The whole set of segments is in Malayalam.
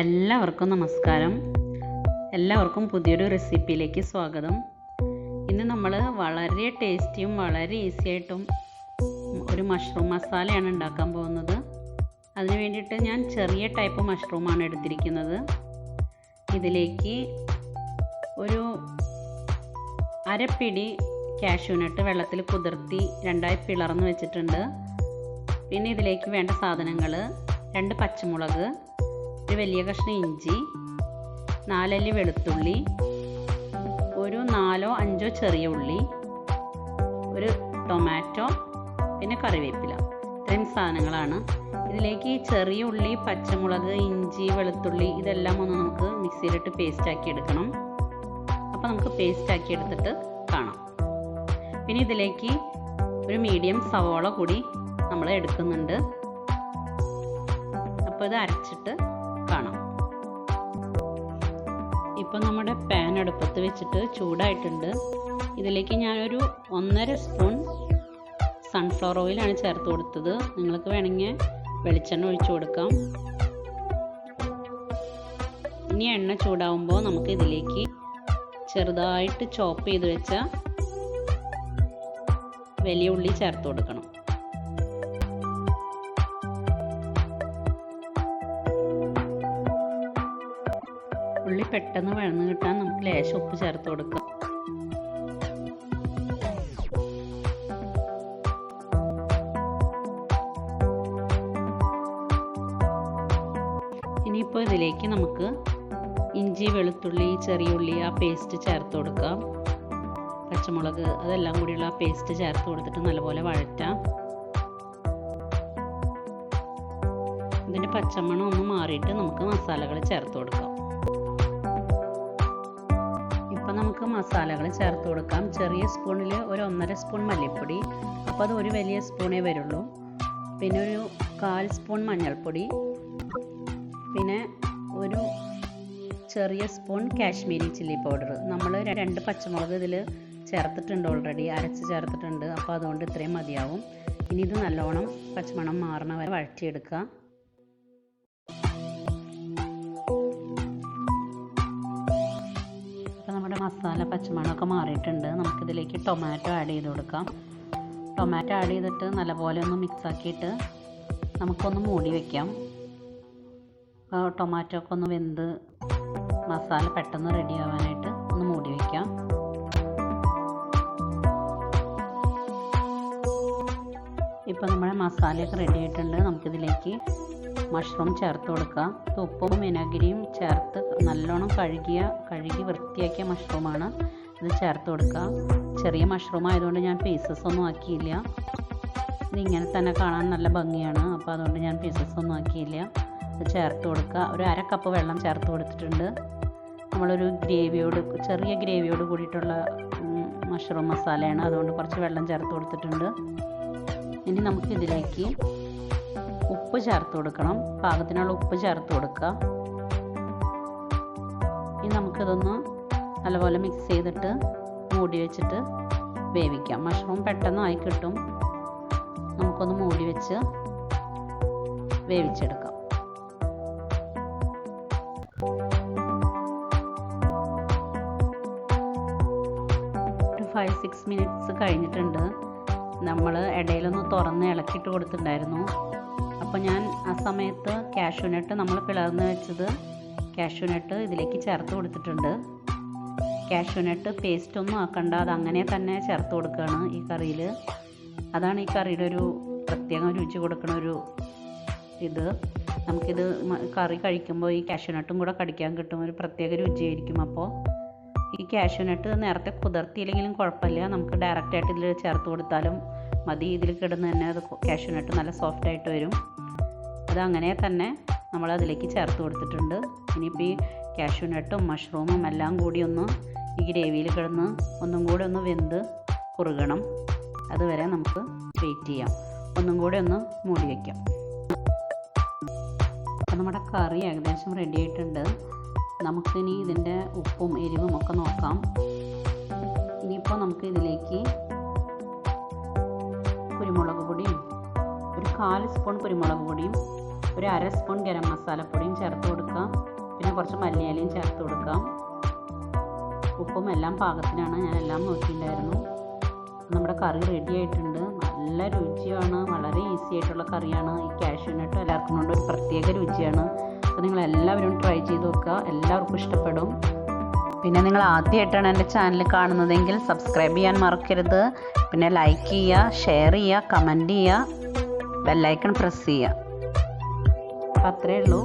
എല്ലാവർക്കും നമസ്കാരം. എല്ലാവർക്കും പുതിയൊരു റെസിപ്പിയിലേക്ക് സ്വാഗതം. ഇന്ന് നമ്മൾ വളരെ ടേസ്റ്റിയും വളരെ ഈസി ആയിട്ടും ഒരു മഷ്റൂം മസാലയാണ് ഉണ്ടാക്കാൻ പോകുന്നത്. അതിന് വേണ്ടിയിട്ട് ഞാൻ ചെറിയ ടൈപ്പ് മഷ്റൂമാണ് എടുത്തിരിക്കുന്നത്. ഇതിലേക്ക് ഒരു അരപ്പിടി കാഷ്യൂനട്ട് വെള്ളത്തിൽ കുതിർത്തി രണ്ടായി പിളർന്ന് വെച്ചിട്ടുണ്ട്. പിന്നെ ഇതിലേക്ക് വേണ്ട സാധനങ്ങൾ: 2 പച്ചമുളക്, ഒരു വലിയ കഷ്ണം ഇഞ്ചി, 4 അല്ലി വെളുത്തുള്ളി, ഒരു 4-5 ചെറിയ ഉള്ളി, ഒരു ടൊമാറ്റോ, പിന്നെ കറിവേപ്പില. ഇത്രയും സാധനങ്ങളാണ്. ഇതിലേക്ക് ചെറിയ ഉള്ളി, പച്ചമുളക്, ഇഞ്ചി, വെളുത്തുള്ളി ഇതെല്ലാം ഒന്ന് നമുക്ക് മിക്സിയിലിട്ട് പേസ്റ്റാക്കി എടുക്കണം. അപ്പോൾ നമുക്ക് പേസ്റ്റാക്കി എടുത്തിട്ട് കാണാം. പിന്നെ ഇതിലേക്ക് ഒരു മീഡിയം സവോള കൂടി നമ്മൾ എടുക്കുന്നുണ്ട്. അപ്പോൾ ഇത് അരച്ചിട്ട് കാണാം. ഇപ്പോൾ നമ്മുടെ പാൻ അടുപ്പത്ത് വെച്ചിട്ട് ചൂടായിട്ടുണ്ട്. ഇതിലേക്ക് ഞാനൊരു 1.5 സ്പൂൺ സൺഫ്ലവർ ഓയിലാണ് ചേർത്ത് കൊടുത്തത്. നിങ്ങൾക്ക് വേണമെങ്കിൽ വെളിച്ചെണ്ണ ഒഴിച്ചു കൊടുക്കാം. ഇനി എണ്ണ ചൂടാവുമ്പോൾ നമുക്ക് ഇതിലേക്ക് ചെറുതായിട്ട് ചോപ്പ് ചെയ്ത് വെച്ച വലിയ ഉള്ളി ചേർത്ത് കൊടുക്കണം. ഉള്ളി പെട്ടെന്ന് വഴന്ന് കിട്ടാൻ നമുക്ക് ലേശം ഉപ്പ് ചേർത്ത് കൊടുക്കാം. ഇനിയിപ്പോൾ ഇതിലേക്ക് നമുക്ക് ഇഞ്ചി, വെളുത്തുള്ളി, ചെറിയ ഉള്ളി ആ പേസ്റ്റ് ചേർത്ത് കൊടുക്കാം. പച്ചമുളക് അതെല്ലാം കൂടിയുള്ള ആ പേസ്റ്റ് ചേർത്ത് കൊടുത്തിട്ട് നല്ലപോലെ വഴറ്റാം. ഇതിൻ്റെ പച്ചമണം ഒന്ന് മാറിയിട്ട് നമുക്ക് മസാലകൾ ചേർത്ത് കൊടുക്കാം. ഇപ്പം നമുക്ക് മസാലകൾ ചേർത്ത് കൊടുക്കാം. ചെറിയ സ്പൂണിൽ ഒരു 1.5 സ്പൂൺ മല്ലിപ്പൊടി, അപ്പോൾ അത് ഒരു വലിയ സ്പൂണേ വരുള്ളൂ. പിന്നെ ഒരു 1/4 സ്പൂൺ മഞ്ഞൾപ്പൊടി, പിന്നെ ഒരു ചെറിയ സ്പൂൺ കാശ്മീരി ചില്ലി പൗഡർ. നമ്മൾ 2 പച്ചമുളക് ഇതിൽ ചേർത്തിട്ടുണ്ട്, ഓൾറെഡി അരച്ച് ചേർത്തിട്ടുണ്ട്. അപ്പോൾ അതുകൊണ്ട് ഇത്രയും മതിയാവും. ഇനി ഇത് നല്ലോണം പച്ചമണം മാറണ വരെ വഴറ്റിയെടുക്കുക. അപ്പോൾ നമ്മുടെ മസാല പച്ചമണമൊക്കെ മാറിയിട്ടുണ്ട്. നമുക്കിതിലേക്ക് ടൊമാറ്റോ ആഡ് ചെയ്ത് കൊടുക്കാം. ടൊമാറ്റോ ആഡ് ചെയ്തിട്ട് നല്ലപോലെ ഒന്ന് മിക്സാക്കിയിട്ട് നമുക്കൊന്ന് മൂടി വയ്ക്കാം. ടൊമാറ്റോ ഒക്കെ ഒന്ന് വെന്ത് മസാല പെട്ടെന്ന് റെഡി ആവാനായിട്ട് ഒന്ന് മൂടി വയ്ക്കാം. ഇപ്പോൾ നമ്മുടെ മസാലയൊക്കെ റെഡി ആയിട്ടുണ്ട്. നമുക്കിതിലേക്ക് മഷ്റൂം ചേർത്ത് കൊടുക്കാം. ഉപ്പും വിനാഗിരിയും ചേർത്ത് നല്ലോണം കഴുകി വൃത്തിയാക്കിയ മഷ്റൂമാണ് ഇത് ചേർത്ത് കൊടുക്കുക. ചെറിയ മഷ്റൂം ആയതുകൊണ്ട് ഞാൻ പീസസ് ഒന്നും ആക്കിയില്ല. ഇതിങ്ങനെ തന്നെ കാണാൻ നല്ല ഭംഗിയാണ്. അപ്പോൾ അതുകൊണ്ട് ഞാൻ പീസസ് ഒന്നും ആക്കിയില്ല. ഇത് ചേർത്ത് കൊടുക്കുക. ഒരു 1/2 കപ്പ് വെള്ളം ചേർത്ത് കൊടുത്തിട്ടുണ്ട്. നമ്മളൊരു ചെറിയ ഗ്രേവിയോട് കൂടിയിട്ടുള്ള മഷ്റൂം മസാലയാണ്, അതുകൊണ്ട് കുറച്ച് വെള്ളം ചേർത്ത് കൊടുത്തിട്ടുണ്ട്. ഇനി നമുക്ക് ഇതിലേക്ക് ഉപ്പ് ചേർത്ത് കൊടുക്കണം. പാകത്തിനുള്ള ഉപ്പ് ചേർത്ത് കൊടുക്കുക. ഇനി നമുക്കിതൊന്ന് നല്ലപോലെ മിക്സ് ചെയ്തിട്ട് മൂടി വെച്ചിട്ട് വേവിക്കാം. മഷ്റൂം പെട്ടെന്ന് ആയി കിട്ടും. നമുക്കൊന്ന് മൂടി വെച്ച് വേവിച്ചെടുക്കാം. ഒരു 5-6 മിനിറ്റ്സ് കഴിഞ്ഞിട്ടുണ്ട്. നമ്മൾ ഇടയിലൊന്ന് തുറന്ന് ഇളക്കിയിട്ട് കൊടുത്തിട്ടുണ്ടായിരുന്നു. അപ്പോൾ ഞാൻ ആ സമയത്ത് കാഷ്യൂനട്ട് നമ്മൾ പിളർന്ന് വെച്ചത് കാഷ്യൂനട്ട് ഇതിലേക്ക് ചേർത്ത് കൊടുത്തിട്ടുണ്ട്. കാഷ്യൂനട്ട് പേസ്റ്റൊന്നും ആക്കണ്ട, അതങ്ങനെ തന്നെ ചേർത്ത് കൊടുക്കുകയാണ് ഈ കറിയിൽ. അതാണ് ഈ കറിയുടെ ഒരു പ്രത്യേകം രുചി കൊടുക്കുന്ന ഒരു ഇത്. നമുക്കിത് കറി കഴിക്കുമ്പോൾ ഈ കാഷ്യൂനട്ടും കൂടെ കടിക്കാൻ കിട്ടും, ഒരു പ്രത്യേക രുചിയായിരിക്കും. അപ്പോൾ ഈ കാഷ്യൂനട്ട് നേരത്തെ കുതിർത്തിയില്ലെങ്കിലും കുഴപ്പമില്ല, നമുക്ക് ഡയറക്റ്റായിട്ട് ഇതിൽ ചേർത്ത് കൊടുത്താലും മതി. ഇതിൽ കിടന്ന് തന്നെ അത് കാഷ്യൂനട്ട് നല്ല സോഫ്റ്റായിട്ട് വരും. അതങ്ങനെ തന്നെ നമ്മൾ അതിലേക്ക് ചേർത്ത് കൊടുത്തിട്ടുണ്ട്. ഇനിയിപ്പോൾ ഈ കാഷ്യൂനട്ടും മഷ്റൂമും എല്ലാം കൂടി ഒന്ന് ഈ ഗ്രേവിയിൽ കിടന്ന് ഒന്നും കൂടി ഒന്ന് വെന്ത് കുറുകണം. അതുവരെ നമുക്ക് വെയിറ്റ് ചെയ്യാം. ഒന്നും കൂടി ഒന്ന് മൂടി വയ്ക്കാം. അപ്പോൾ നമ്മുടെ കറി ഏകദേശം റെഡി ആയിട്ടുണ്ട്. നമുക്കിനി ഇതിൻ്റെ ഉപ്പും എരിവും ഒക്കെ നോക്കാം. ഇനിയിപ്പോൾ നമുക്ക് ഇതിലേക്ക് കുരുമുളക് പൊടിയും, ഒരു 1/4 സ്പൂൺ കുരുമുളക് പൊടിയും, ഒരു 1/2 സ്പൂൺ ഗരം മസാലപ്പൊടിയും ചേർത്ത് കൊടുക്കാം. പിന്നെ കുറച്ച് മല്ലിയിലയും ചേർത്ത് കൊടുക്കാം. ഉപ്പും എല്ലാം പാകത്തിനാണ്, ഞാൻ എല്ലാം നോക്കിയിട്ടുണ്ടായിരുന്നു. നമ്മുടെ കറി റെഡി ആയിട്ടുണ്ട്. നല്ല രുചിയാണ്, വളരെ ഈസി ആയിട്ടുള്ള കറിയാണ്. ഈ കാഷ്യൂനട്ട് എല്ലാവർക്കും കൊണ്ട് ഒരു പ്രത്യേക രുചിയാണ്. അപ്പോൾ നിങ്ങൾ എല്ലാവരും ട്രൈ ചെയ്ത് നോക്കുക, എല്ലാവർക്കും ഇഷ്ടപ്പെടും. പിന്നെ നിങ്ങൾ ആദ്യമായിട്ടാണ് എൻ്റെ ചാനൽ കാണുന്നതെങ്കിൽ സബ്സ്ക്രൈബ് ചെയ്യാൻ മറക്കരുത്. പിന്നെ ലൈക്ക് ചെയ്യുക, ഷെയർ ചെയ്യുക, കമൻറ്റ് ചെയ്യുക, ബെല്ലൈക്കൺ പ്രസ് ചെയ്യുക. അപ്പോൾ അത്രയേ ഉള്ളൂ.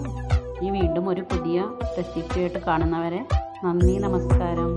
ഈ വീണ്ടും ഒരു പുതിയ റെസിപ്പിയായിട്ട് കാണുന്നവരെ നന്ദി, നമസ്കാരം.